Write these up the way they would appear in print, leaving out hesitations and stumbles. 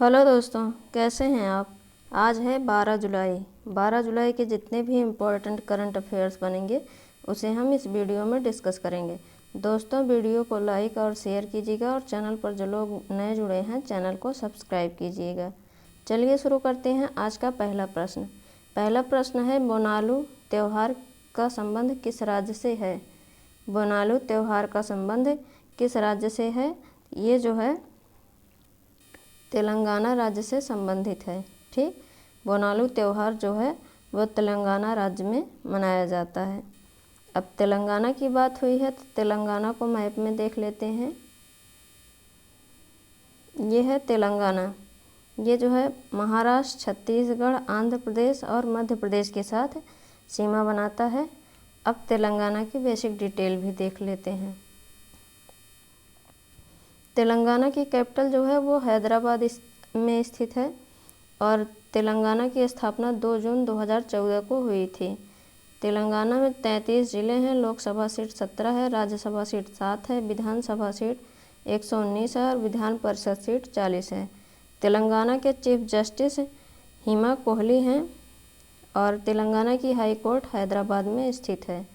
Hello दोस्तों, कैसे हैं आप। आज है 12 जुलाई। 12 जुलाई के जितने भी इम्पोर्टेंट करंट अफेयर्स बनेंगे उसे हम इस वीडियो में डिस्कस करेंगे। दोस्तों, वीडियो को लाइक और शेयर कीजिएगा और चैनल पर जो लोग नए जुड़े हैं चैनल को सब्सक्राइब कीजिएगा। चलिए शुरू करते हैं आज का पहला प्रश्न। पहला प्रश्न है, बोनालू त्यौहार का संबंध किस राज्य से है। बोनालू त्यौहार का संबंध किस राज्य से है। ये जो है तेलंगाना राज्य से संबंधित है। ठीक, बोनालू त्यौहार जो है वो तेलंगाना राज्य में मनाया जाता है। अब तेलंगाना की बात हुई है तो तेलंगाना को मैप में देख लेते हैं। ये है तेलंगाना। ये जो है महाराष्ट्र, छत्तीसगढ़, आंध्र प्रदेश और मध्य प्रदेश के साथ सीमा बनाता है। अब तेलंगाना की बेसिक डिटेल भी देख लेते हैं। तेलंगाना की कैपिटल जो है वो हैदराबाद में स्थित है और तेलंगाना की स्थापना 2 जून 2014 को हुई थी। तेलंगाना में 33 ज़िले हैं, लोकसभा सीट 17 है, राज्यसभा सीट 7 है, विधानसभा सीट 119 है और विधान परिषद सीट 40 है। तेलंगाना के चीफ जस्टिस हिमा कोहली हैं और तेलंगाना की हाई कोर्ट हैदराबाद में स्थित है।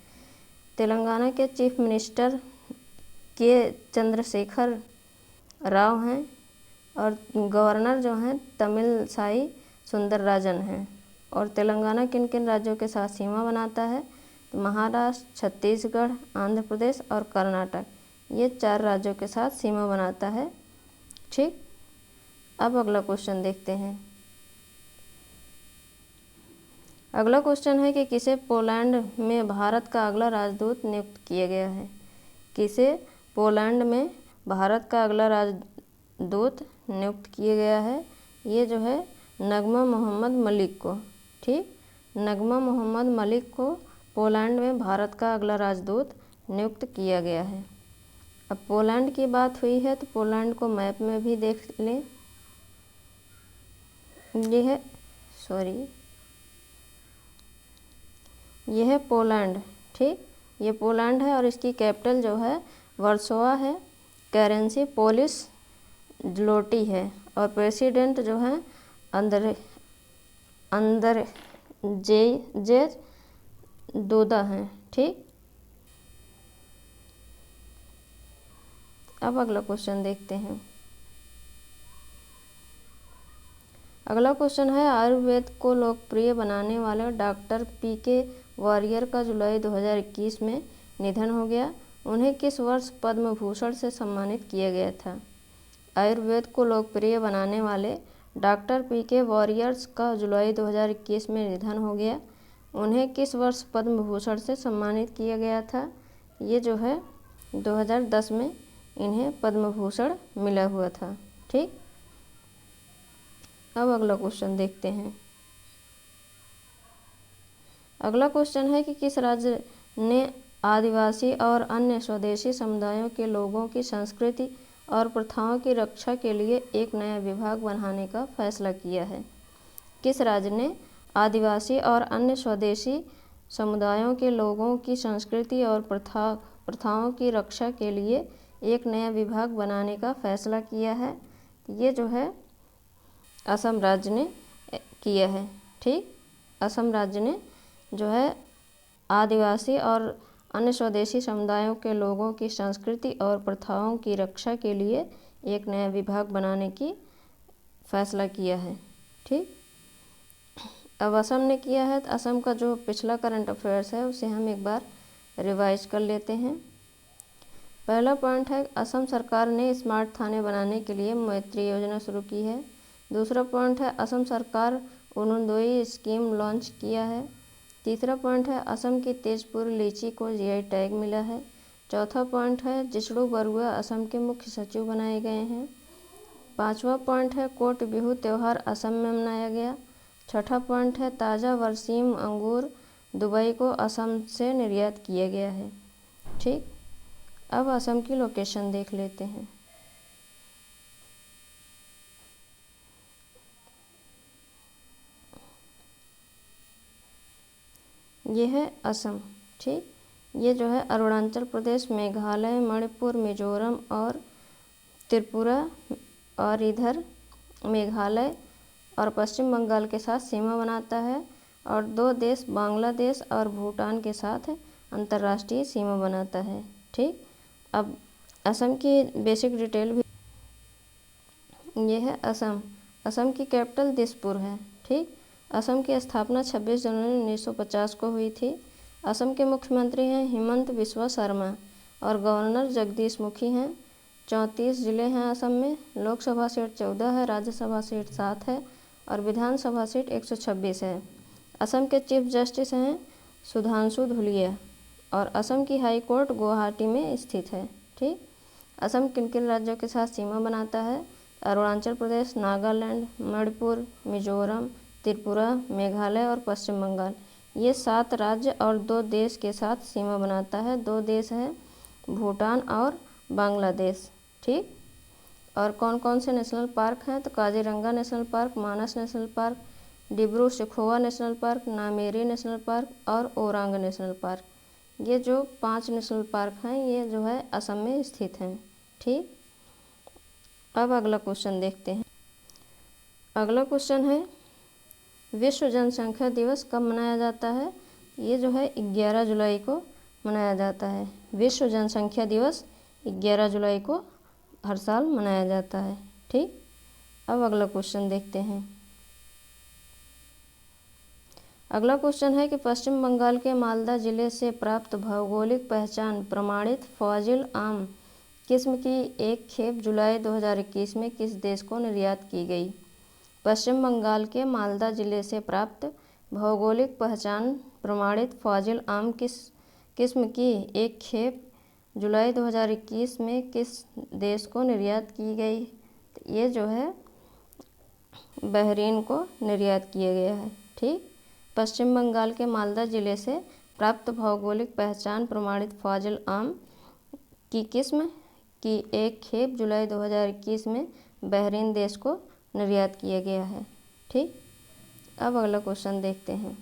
तेलंगाना के चीफ मिनिस्टर के चंद्रशेखर राव हैं और गवर्नर जो हैं तमिलसाई सुंदरराजन हैं। और तेलंगाना किन किन राज्यों के साथ सीमा बनाता है तो महाराष्ट्र, छत्तीसगढ़, आंध्र प्रदेश और कर्नाटक, ये 4 राज्यों के साथ सीमा बनाता है। ठीक, अब अगला क्वेश्चन देखते हैं। अगला क्वेश्चन है कि किसे पोलैंड में भारत का अगला राजदूत नियुक्त किया गया है। किसे पोलैंड में भारत का अगला राजदूत नियुक्त किया गया है। ये जो है नगमा मोहम्मद मलिक को। ठीक, नगमा मोहम्मद मलिक को पोलैंड में भारत का अगला राजदूत नियुक्त किया गया है। अब पोलैंड की बात हुई है तो पोलैंड को मैप में भी देख लें। ये है पोलैंड। ठीक, ये पोलैंड है और इसकी कैपिटल जो है वर्सोवा है। करेंसी पोलिश ज़्लोटी है और प्रेसिडेंट जो है अंदर जे दूदा हैं। ठीक, अब अगला क्वेश्चन देखते हैं। अगला क्वेश्चन है, आयुर्वेद को लोकप्रिय बनाने वाले डॉक्टर पीके वॉरियर का जुलाई 2021 में निधन हो गया। उन्हें किस वर्ष पद्म भूषण से सम्मानित किया गया था। आयुर्वेद को लोकप्रिय बनाने वाले डॉक्टर पीके वॉरियर्स का जुलाई 2021 में निधन हो गया। उन्हें किस वर्ष पद्म भूषण से सम्मानित किया गया था। ये जो है 2010 में इन्हें पद्म भूषण मिला हुआ था। ठीक, अब अगला क्वेश्चन देखते हैं। अगला क्वेश्चन है कि किस राज्य ने आदिवासी और अन्य स्वदेशी समुदायों के लोगों की संस्कृति और प्रथाओं की रक्षा के लिए एक नया विभाग बनाने का फैसला किया है। किस राज्य ने आदिवासी और अन्य स्वदेशी समुदायों के लोगों की संस्कृति और प्रथाओं की रक्षा के लिए एक नया विभाग बनाने का फैसला किया है। ये जो है असम राज्य ने किया है। ठीक, असम राज्य ने जो है आदिवासी और अन्य स्वदेशी समुदायों के लोगों की संस्कृति और प्रथाओं की रक्षा के लिए एक नया विभाग बनाने की फैसला किया है। ठीक, अब असम ने किया है तो असम का जो पिछला करंट अफेयर्स है उसे हम एक बार रिवाइज कर लेते हैं। पहला पॉइंट है, असम सरकार ने स्मार्ट थाने बनाने के लिए मैत्री योजना शुरू की है। दूसरा पॉइंट है, असम सरकार अरुणोदय स्कीम लॉन्च किया है। तीसरा पॉइंट है, असम की तेजपुर लीची को जीआई टैग मिला है। चौथा पॉइंट है, जिष्णु बरुआ असम के मुख्य सचिव बनाए गए हैं। पांचवा पॉइंट है, कोट बिहू त्यौहार असम में मनाया गया। छठा पॉइंट है, ताज़ा बरसीम अंगूर दुबई को असम से निर्यात किया गया है। ठीक, अब असम की लोकेशन देख लेते हैं। ये है असम। ठीक, ये जो है अरुणाचल प्रदेश, मेघालय, मणिपुर, मिजोरम और त्रिपुरा और इधर मेघालय और पश्चिम बंगाल के साथ सीमा बनाता है, और 2 देश बांग्लादेश और भूटान के साथ अंतर्राष्ट्रीय सीमा बनाता है। ठीक, अब असम की बेसिक डिटेल भी ये है। असम की कैपिटल दिसपुर है। ठीक, असम की स्थापना 26 जनवरी 1950 को हुई थी। असम के मुख्यमंत्री हैं हिमंत बिस्वा शर्मा और गवर्नर जगदीश मुखी हैं। 34 ज़िले हैं असम में। लोकसभा सीट 14 है, राज्यसभा सीट 7 है और विधानसभा सीट 126 है। असम के चीफ जस्टिस हैं सुधांशु धुलिया और असम की हाई कोर्ट गुवाहाटी में स्थित है। ठीक, असम किन किन राज्यों के साथ सीमा बनाता है? अरुणाचल प्रदेश, नागालैंड, मणिपुर, मिजोरम, त्रिपुरा, मेघालय और पश्चिम बंगाल, ये 7 राज्य और 2 देश के साथ सीमा बनाता है। 2 देश हैं भूटान और बांग्लादेश। ठीक, और कौन कौन से नेशनल पार्क हैं? तो Kaziranga national park, Manas national park, Dibru Saikhowa national park, Nameri national park और ओरांग नेशनल पार्क। ये जो 5 नेशनल पार्क हैं ये जो है असम में स्थित हैं। ठीक, अब अगला क्वेश्चन देखते हैं। अगला क्वेश्चन है विश्व जनसंख्या दिवस कब मनाया जाता है? ये जो है 11 जुलाई को मनाया जाता है। विश्व जनसंख्या दिवस 11 जुलाई को हर साल मनाया जाता है। ठीक, अब अगला क्वेश्चन देखते हैं। अगला क्वेश्चन है कि पश्चिम बंगाल के मालदा जिले से प्राप्त भौगोलिक पहचान प्रमाणित फाजिल आम किस्म की एक खेप जुलाई 2021 में किस देश को निर्यात की गई? पश्चिम बंगाल के मालदा जिले से प्राप्त भौगोलिक पहचान प्रमाणित फाजिल आम किस्म की एक खेप जुलाई 2021 में किस देश को निर्यात की गई? ये जो है बहरीन को निर्यात किया गया है। ठीक, पश्चिम बंगाल के मालदा जिले से प्राप्त भौगोलिक पहचान प्रमाणित फाजिल आम की किस्म की एक खेप जुलाई 2021 में बहरीन देश को निर्यात किया गया है। ठीक, अब अगला क्वेश्चन देखते हैं।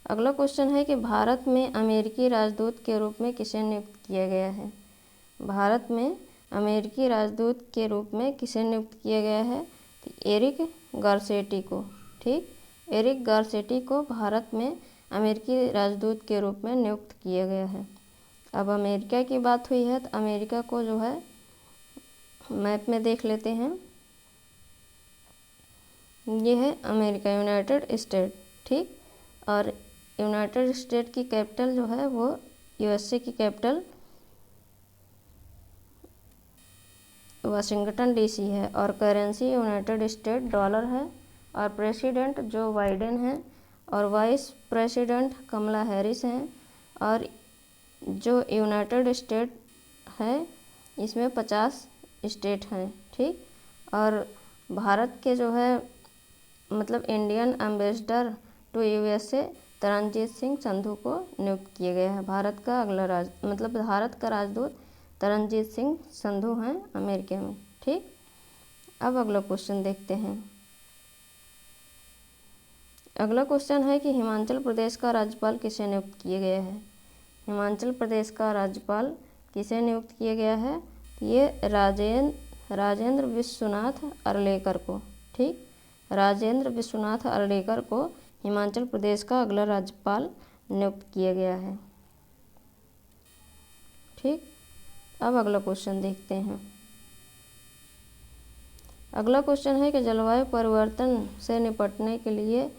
अगला क्वेश्चन है कि भारत में अमेरिकी राजदूत के रूप में किसे नियुक्त किया गया है? भारत में अमेरिकी राजदूत के रूप में किसे नियुक्त किया गया है? तो एरिक गारसेटी को। ठीक, एरिक गारसेटी को भारत में अमेरिकी राजदूत के रूप में नियुक्त किया गया है। अब अमेरिका की बात हुई है तो अमेरिका को जो है मैप में देख लेते हैं। ये है अमेरिका, यूनाइटेड स्टेट। ठीक, और यूनाइटेड स्टेट की कैपिटल जो है वो यूएसए की कैपिटल वाशिंगटन डीसी है और करेंसी यूनाइटेड स्टेट डॉलर है और प्रेसिडेंट जो बाइडेन है और वाइस प्रेसिडेंट कमला हैरिस हैं और जो यूनाइटेड स्टेट है इसमें 50 स्टेट हैं। ठीक, और भारत के जो है मतलब Indian ambassador to USA Taranjit Singh Sandhu को नियुक्त किया गया है। भारत का अगला भारत का राजदूत तरनजीत सिंह संधू हैं अमेरिका में। ठीक, अब अगला क्वेश्चन देखते हैं। अगला क्वेश्चन है कि हिमाचल प्रदेश का राज्यपाल किसे नियुक्त किया गया है? हिमाचल प्रदेश का राज्यपाल किसे नियुक्त किया गया है? ये राजेंद्र विश्वनाथ अर्लेकर को। ठीक, राजेंद्र विश्वनाथ अर्लेकर को हिमाचल प्रदेश का अगला राज्यपाल नियुक्त किया गया है। ठीक, अब अगला क्वेश्चन देखते हैं। अगला क्वेश्चन है कि जलवायु परिवर्तन से निपटने के लिए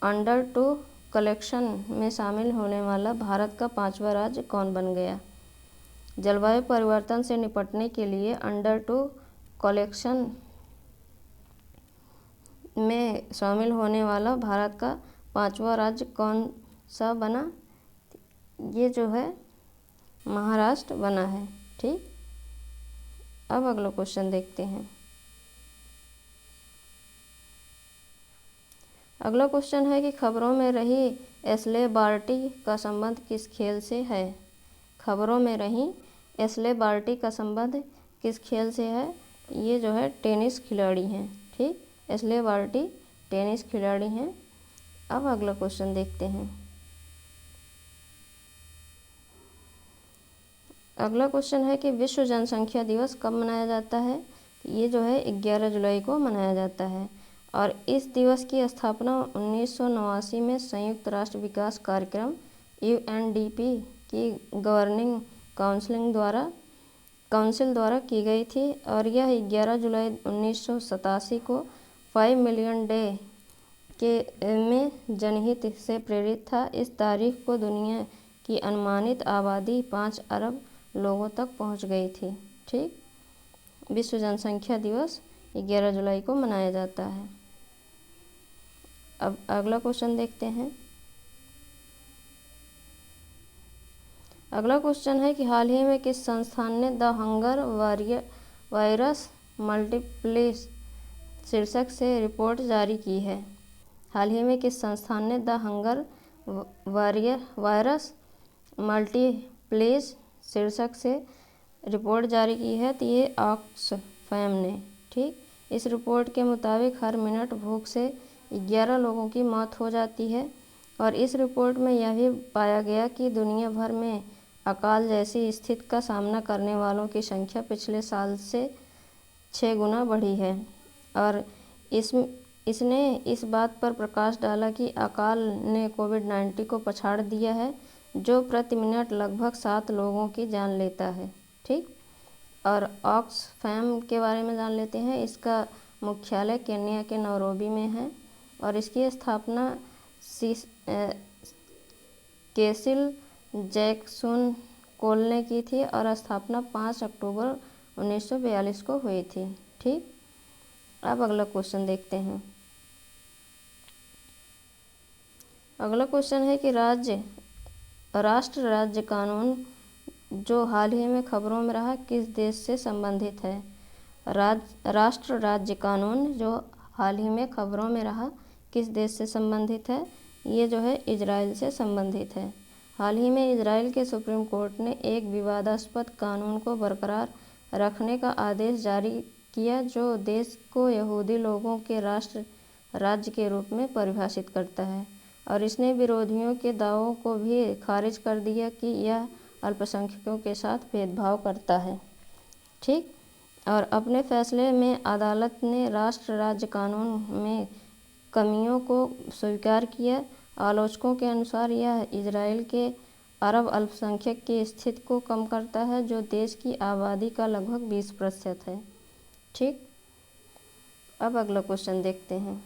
अंडर 2 कलेक्शन में शामिल होने वाला भारत का 5वां राज्य कौन बन गया? जलवायु परिवर्तन से निपटने के लिए अंडर 2 कलेक्शन में शामिल होने वाला भारत का 5वां राज्य कौन सा बना? ये जो है महाराष्ट्र बना है। ठीक, अब अगला क्वेश्चन देखते हैं। अगला क्वेश्चन है कि खबरों में रही एशले बार्टी का संबंध किस खेल से है? खबरों में रही एशले बार्टी का संबंध किस खेल से है? ये जो है टेनिस खिलाड़ी हैं। ठीक, एशले बार्टी टेनिस खिलाड़ी हैं। अब अगला क्वेश्चन देखते हैं। अगला क्वेश्चन है कि विश्व जनसंख्या दिवस कब मनाया जाता है? ये जो है 11 जुलाई को मनाया जाता है। और इस दिवस की स्थापना 1989 में संयुक्त राष्ट्र विकास कार्यक्रम UNDP की गवर्निंग काउंसिल द्वारा की गई थी। और यह 11 जुलाई 1987 को 5 मिलियन डे में जनहित से प्रेरित था। इस तारीख को दुनिया की अनुमानित आबादी 5 अरब लोगों तक पहुंच गई थी। ठीक, विश्व जनसंख्या दिवस 11 जुलाई को मनाया जाता है। अब अगला क्वेश्चन देखते हैं। अगला क्वेश्चन है कि हाल ही में किस संस्थान ने द हंगर वायरस मल्टीप्लिस शीर्षक से रिपोर्ट जारी की है। हाल ही में किस संस्थान ने द हंगर वायरस मल्टीप्लिस शीर्षक से रिपोर्ट जारी की है, तो ये ऑक्सफैम ने। ठीक, इस रिपोर्ट के मुताबिक हर मिनट भूख से 11 लोगों की मौत हो जाती है। और इस रिपोर्ट में यह भी पाया गया कि दुनिया भर में अकाल जैसी स्थिति का सामना करने वालों की संख्या पिछले साल से 6 गुना बढ़ी है। और इसने इस बात पर प्रकाश डाला कि अकाल ने कोविड-19 को पछाड़ दिया है, जो प्रति मिनट लगभग 7 लोगों की जान लेता है। ठीक, और ऑक्सफैम के बारे में जान लेते हैं। इसका मुख्यालय केन्या के नैरोबी में है और इसकी स्थापना केसिल जैक्सन कोल ने की थी और स्थापना 5 अक्टूबर 1942 को हुई थी। ठीक, अब अगला क्वेश्चन देखते हैं। अगला क्वेश्चन है कि राष्ट्र राज्य कानून जो हाल ही में खबरों में रहा किस देश से संबंधित है। राष्ट्र राज्य कानून जो हाल ही में खबरों में रहा किस देश से संबंधित है। ये जो है इजराइल से संबंधित है। हाल ही में इजराइल के सुप्रीम कोर्ट ने एक विवादास्पद कानून को बरकरार रखने का आदेश जारी किया, जो देश को यहूदी लोगों के राज्य के रूप में परिभाषित करता है। और इसने विरोधियों के दावों को भी खारिज कर दिया कि यह अल्पसंख्यकों के साथ भेदभाव करता है। ठीक, और अपने फैसले में अदालत ने राष्ट्र राज्य कानून में कमियों को स्वीकार किया। आलोचकों के अनुसार यह इजराइल के अरब अल्पसंख्यक की स्थिति को कम करता है, जो देश की आबादी का लगभग 20% है। ठीक, अब अगला क्वेश्चन देखते हैं।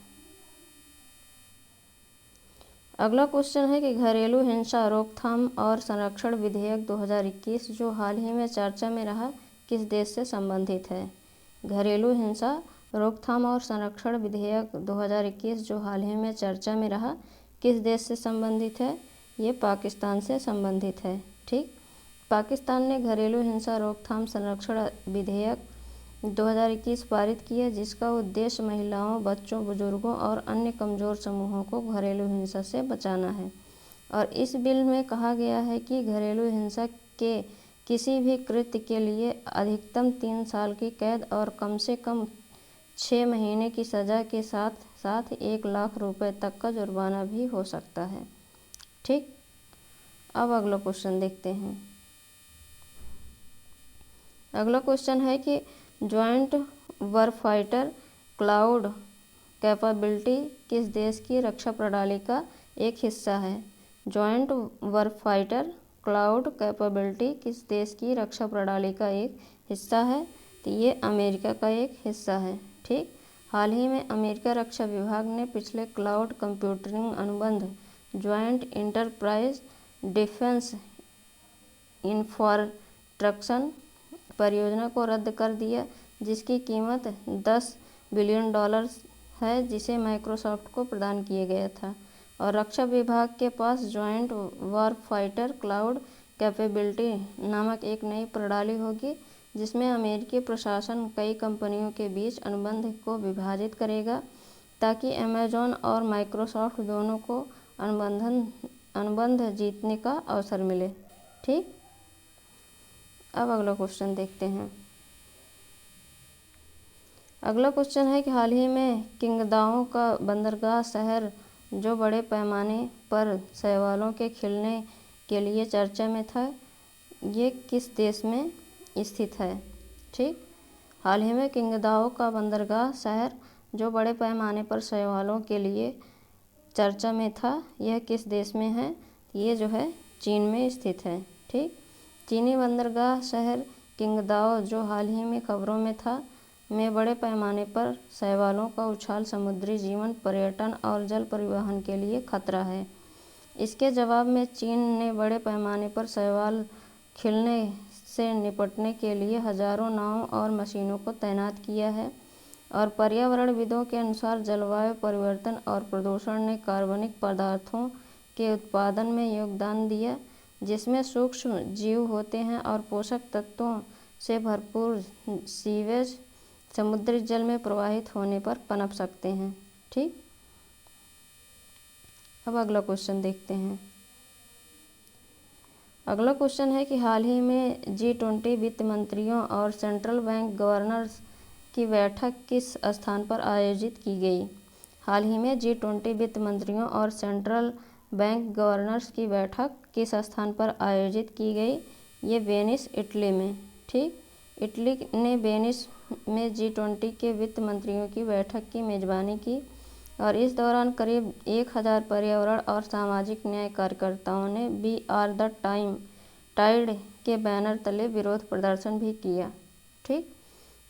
अगला क्वेश्चन है कि घरेलू हिंसा रोकथाम और संरक्षण विधेयक 2021 जो हाल ही में चर्चा में रहा किस देश से संबंधित है। घरेलू हिंसा रोकथाम और संरक्षण विधेयक 2021 जो हाल ही में चर्चा में रहा किस देश से संबंधित है। ये पाकिस्तान से संबंधित है। ठीक, पाकिस्तान ने घरेलू हिंसा रोकथाम संरक्षण विधेयक 2021 पारित किया, जिसका उद्देश्य महिलाओं, बच्चों, बुजुर्गों और अन्य कमज़ोर समूहों को घरेलू हिंसा से बचाना है। और इस बिल में कहा गया है कि घरेलू हिंसा के किसी भी कृत्य के लिए अधिकतम 3 साल की कैद और कम से कम 6 महीने की सज़ा के साथ साथ 1 लाख रुपए तक का जुर्माना भी हो सकता है। ठीक, अब अगला क्वेश्चन देखते हैं। अगला क्वेश्चन है कि ज्वाइंट वरफाइटर क्लाउड कैपेबिलिटी किस देश की रक्षा प्रणाली का एक हिस्सा है। ज्वाइंट वरफाइटर क्लाउड कैपेबिलिटी किस देश की रक्षा प्रणाली का एक हिस्सा है, तो ये अमेरिका का एक हिस्सा है। ठीक, हाल ही में अमेरिका रक्षा विभाग ने पिछले क्लाउड कंप्यूटिंग अनुबंध ज्वाइंट इंटरप्राइज डिफेंस इंफ्रास्ट्रक्चर परियोजना को रद्द कर दिया, जिसकी कीमत $10 बिलियन है, जिसे माइक्रोसॉफ्ट को प्रदान किया गया था। और रक्षा विभाग के पास ज्वाइंट वॉरफाइटर क्लाउड कैपेबिलिटी नामक एक नई प्रणाली होगी, जिसमें अमेरिकी प्रशासन कई कंपनियों के बीच अनुबंध को विभाजित करेगा, ताकि अमेजॉन और माइक्रोसॉफ्ट दोनों को अनुबंध जीतने का अवसर मिले। ठीक, अब अगला क्वेश्चन देखते हैं। अगला क्वेश्चन है कि हाल ही में किंगदाओ का बंदरगाह शहर जो बड़े पैमाने पर शैवालों के खिलने के लिए चर्चा में था, ये किस देश में स्थित है। ठीक, हाल ही में किंगदाओ का बंदरगाह शहर जो बड़े पैमाने पर शैवालों के लिए चर्चा में था, यह किस देश में है? ये जो है चीन में स्थित है। ठीक, चीनी बंदरगाह शहर किंगदाओ जो हाल ही में खबरों में था, में बड़े पैमाने पर शैवालों का उछाल समुद्री जीवन, पर्यटन और जल परिवहन के लिए खतरा है। इसके जवाब में चीन ने बड़े पैमाने पर शैवाल खिलने से निपटने के लिए हजारों नावों और मशीनों को तैनात किया है और पर्यावरणविदों के अनुसार जलवायु परिवर्तन और प्रदूषण ने कार्बनिक पदार्थों के उत्पादन में योगदान दिया, जिसमें सूक्ष्म जीव होते हैं और पोषक तत्वों से भरपूर सीवेज समुद्री जल में प्रवाहित होने पर पनप सकते हैं। ठीक, अब अगला क्वेश्चन देखते हैं। अगला क्वेश्चन है कि हाल ही में G20 वित्त मंत्रियों और सेंट्रल बैंक गवर्नर्स की बैठक किस स्थान पर आयोजित की गई? हाल ही में G20 वित्त मंत्रियों और सेंट्रल बैंक गवर्नर्स की बैठक किस स्थान पर आयोजित की गई? ये वेनिस, इटली में। ठीक, इटली ने वेनिस में G20 के वित्त मंत्रियों की बैठक की मेजबानी की और इस दौरान करीब 1000 पर्यावरण और सामाजिक न्याय कार्यकर्ताओं ने वी आर द टाइड के बैनर तले विरोध प्रदर्शन भी किया। ठीक,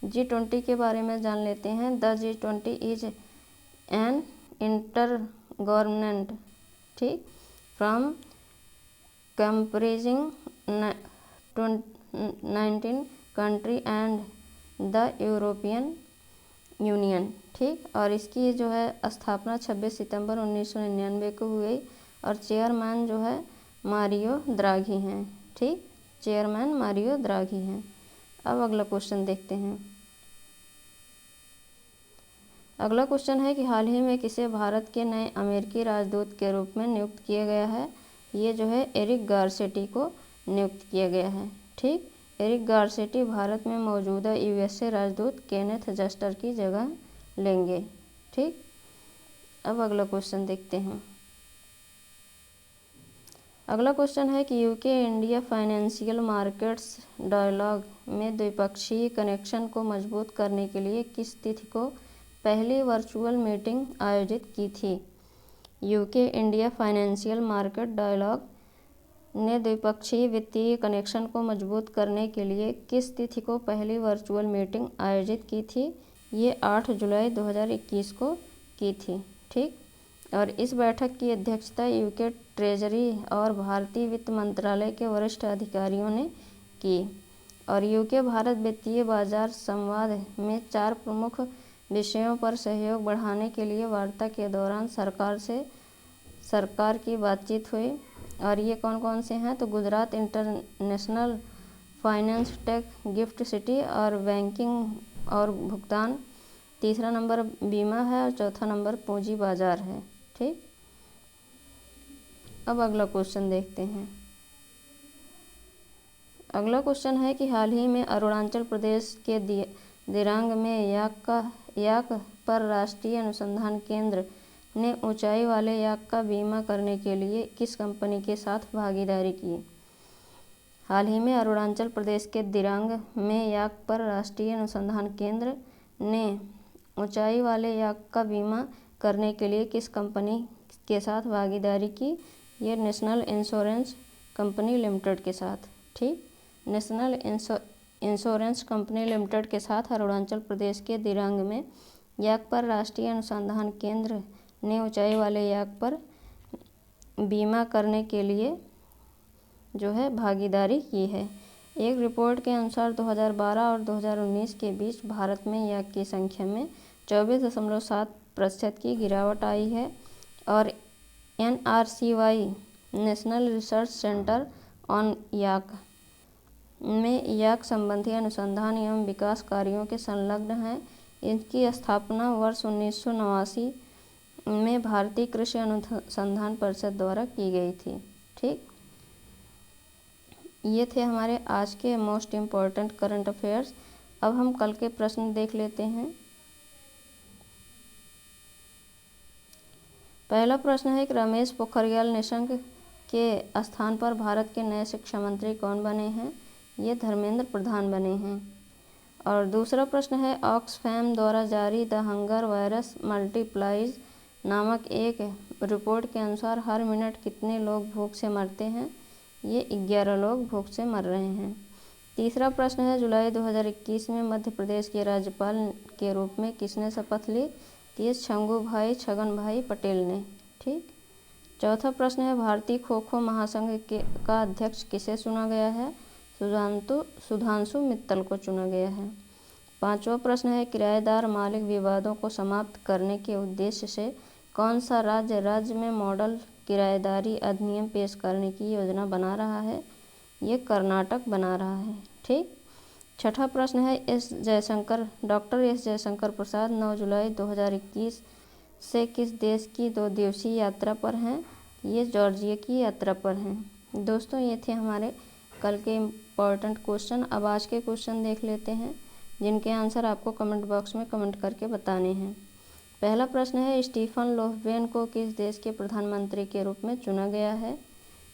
G20 के बारे में जान लेते हैं। The G20 is an inter government, ठीक, from comprising 19 country and the European Union. ठीक, और इसकी जो है स्थापना 26 सितंबर 1999 को हुई और चेयरमैन जो है मारियो द्राघी हैं। ठीक, चेयरमैन मारियो द्राघी हैं। अब अगला क्वेश्चन देखते हैं। अगला क्वेश्चन है कि हाल ही में किसे भारत के नए अमेरिकी राजदूत के रूप में नियुक्त किया गया है? ये जो है एरिक गारसेटी को नियुक्त किया गया है। ठीक, एरिक गारसेटी भारत में मौजूदा USA राजदूत केनेथ जस्टर की जगह लेंगे। ठीक, अब अगला क्वेश्चन देखते हैं। अगला क्वेश्चन है कि UK India financial markets dialogue में द्विपक्षीय कनेक्शन को मजबूत करने के लिए किस तिथि को पहली वर्चुअल मीटिंग आयोजित की थी? UK India financial market dialogue ने द्विपक्षीय वित्तीय कनेक्शन को मजबूत करने के लिए किस तिथि को पहली वर्चुअल मीटिंग आयोजित की थी? ये 8 जुलाई 2021 को की थी। ठीक, और इस बैठक की अध्यक्षता UK ट्रेजरी और भारतीय वित्त मंत्रालय के वरिष्ठ अधिकारियों ने की और UK भारत वित्तीय बाजार संवाद में 4 प्रमुख विषयों पर सहयोग बढ़ाने के लिए वार्ता के दौरान सरकार की बातचीत हुई और ये कौन कौन से हैं? तो Gujarat international finance take, gift city और बैंकिंग और भुगतान, तीसरा नंबर बीमा है और चौथा नंबर पूंजी बाजार है। ठीक, अब अगला क्वेश्चन देखते हैं। अगला क्वेश्चन है कि हाल ही में अरुणाचल प्रदेश के दिरांग में याक पर राष्ट्रीय अनुसंधान केंद्र ने ऊंचाई वाले याक का बीमा करने के लिए किस कंपनी के साथ भागीदारी की? हाल ही में अरुणाचल प्रदेश के दिरांग में याक पर राष्ट्रीय अनुसंधान केंद्र ने ऊंचाई वाले याक का बीमा करने के लिए किस कंपनी के साथ भागीदारी की? ये नेशनल इंश्योरेंस कंपनी लिमिटेड के साथ। ठीक, नेशनल इंश्योरेंस कंपनी लिमिटेड के साथ अरुणाचल प्रदेश के दिरांग में याक पर राष्ट्रीय अनुसंधान केंद्र ने ऊंचाई वाले याक पर बीमा करने के लिए जो है भागीदारी की है। एक रिपोर्ट के अनुसार 2012 और 2019 के बीच भारत में याक की संख्या में 24.7% की गिरावट आई है और NRCY national research centre on yak में याक संबंधी अनुसंधान एवं विकास कार्यों के संलग्न हैं। इनकी स्थापना वर्ष 1989 में भारतीय कृषि अनुसंधान परिषद द्वारा की गई थी। ठीक, ये थे हमारे आज के मोस्ट इम्पॉर्टेंट करंट अफेयर्स। अब हम कल के प्रश्न देख लेते हैं। पहला प्रश्न है कि रमेश पोखरियाल निशंक के स्थान पर भारत के नए शिक्षा मंत्री कौन बने हैं? ये धर्मेंद्र प्रधान बने हैं। और दूसरा प्रश्न है ऑक्सफैम द्वारा जारी द हंगर वायरस मल्टीप्लाइज नामक एक रिपोर्ट के अनुसार हर मिनट कितने लोग भूख से मरते हैं? ये 11 लोग भूख से मर रहे हैं। तीसरा प्रश्न है जुलाई 2021 में मध्य प्रदेश के राज्यपाल के रूप में किसने शपथ ली? ये छंगूभाई छगनभाई पटेल ने। ठीक। चौथा प्रश्न है भारतीय खो खो महासंघ का अध्यक्ष किसे चुना गया है? सुधांशु मित्तल को चुना गया है। पांचवा प्रश्न है किराएदार मालिक विवादों को समाप्त करने के उद्देश्य से कौन सा राज्य में मॉडल किराएदारी अधिनियम पेश करने की योजना बना रहा है? ये कर्नाटक बना रहा है। ठीक। छठा प्रश्न है डॉक्टर एस जयशंकर प्रसाद 9 जुलाई 2021 से किस देश की 2 दिवसीय यात्रा पर हैं? ये जॉर्जिया की यात्रा पर हैं। दोस्तों ये थे हमारे कल के इम्पोर्टेंट क्वेश्चन। अब आज के क्वेश्चन देख लेते हैं जिनके आंसर आपको कमेंट बॉक्स में कमेंट करके बताने हैं। पहला प्रश्न है स्टीफन लोफवेन को किस देश के प्रधानमंत्री के रूप में चुना गया है?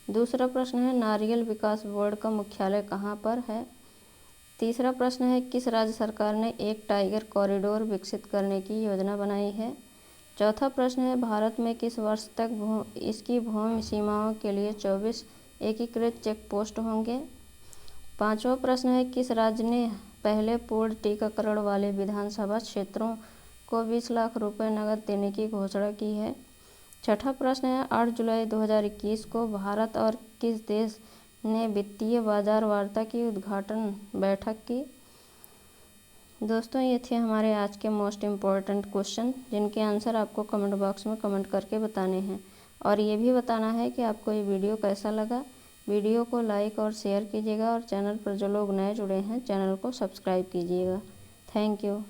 दूसरा प्रश्न है नारियल विकास बोर्ड का मुख्यालय कहाँ पर है? तीसरा प्रश्न है किस राज्य सरकार ने एक टाइगर कॉरिडोर विकसित करने की योजना बनाई है? चौथा प्रश्न है भारत में किस वर्ष तक इसकी भूमि सीमाओं के लिए 24 एकीकृत चेक पोस्ट होंगे? पांचवा प्रश्न है किस राज्य ने पहले पूर्ण टीकाकरण वाले विधानसभा क्षेत्रों को 20 लाख रुपए नकद देने की घोषणा की है? छठा प्रश्न है 8 जुलाई 2021 को भारत और किस देश ने वित्तीय बाजार वार्ता की उद्घाटन बैठक की? दोस्तों ये थे हमारे आज के मोस्ट इम्पॉर्टेंट क्वेश्चन जिनके आंसर आपको कमेंट बॉक्स में कमेंट करके बताने हैं और ये भी बताना है कि आपको ये वीडियो कैसा लगा। वीडियो को लाइक और शेयर कीजिएगा और चैनल पर जो लोग नए जुड़े हैं चैनल को सब्सक्राइब कीजिएगा। Thank you.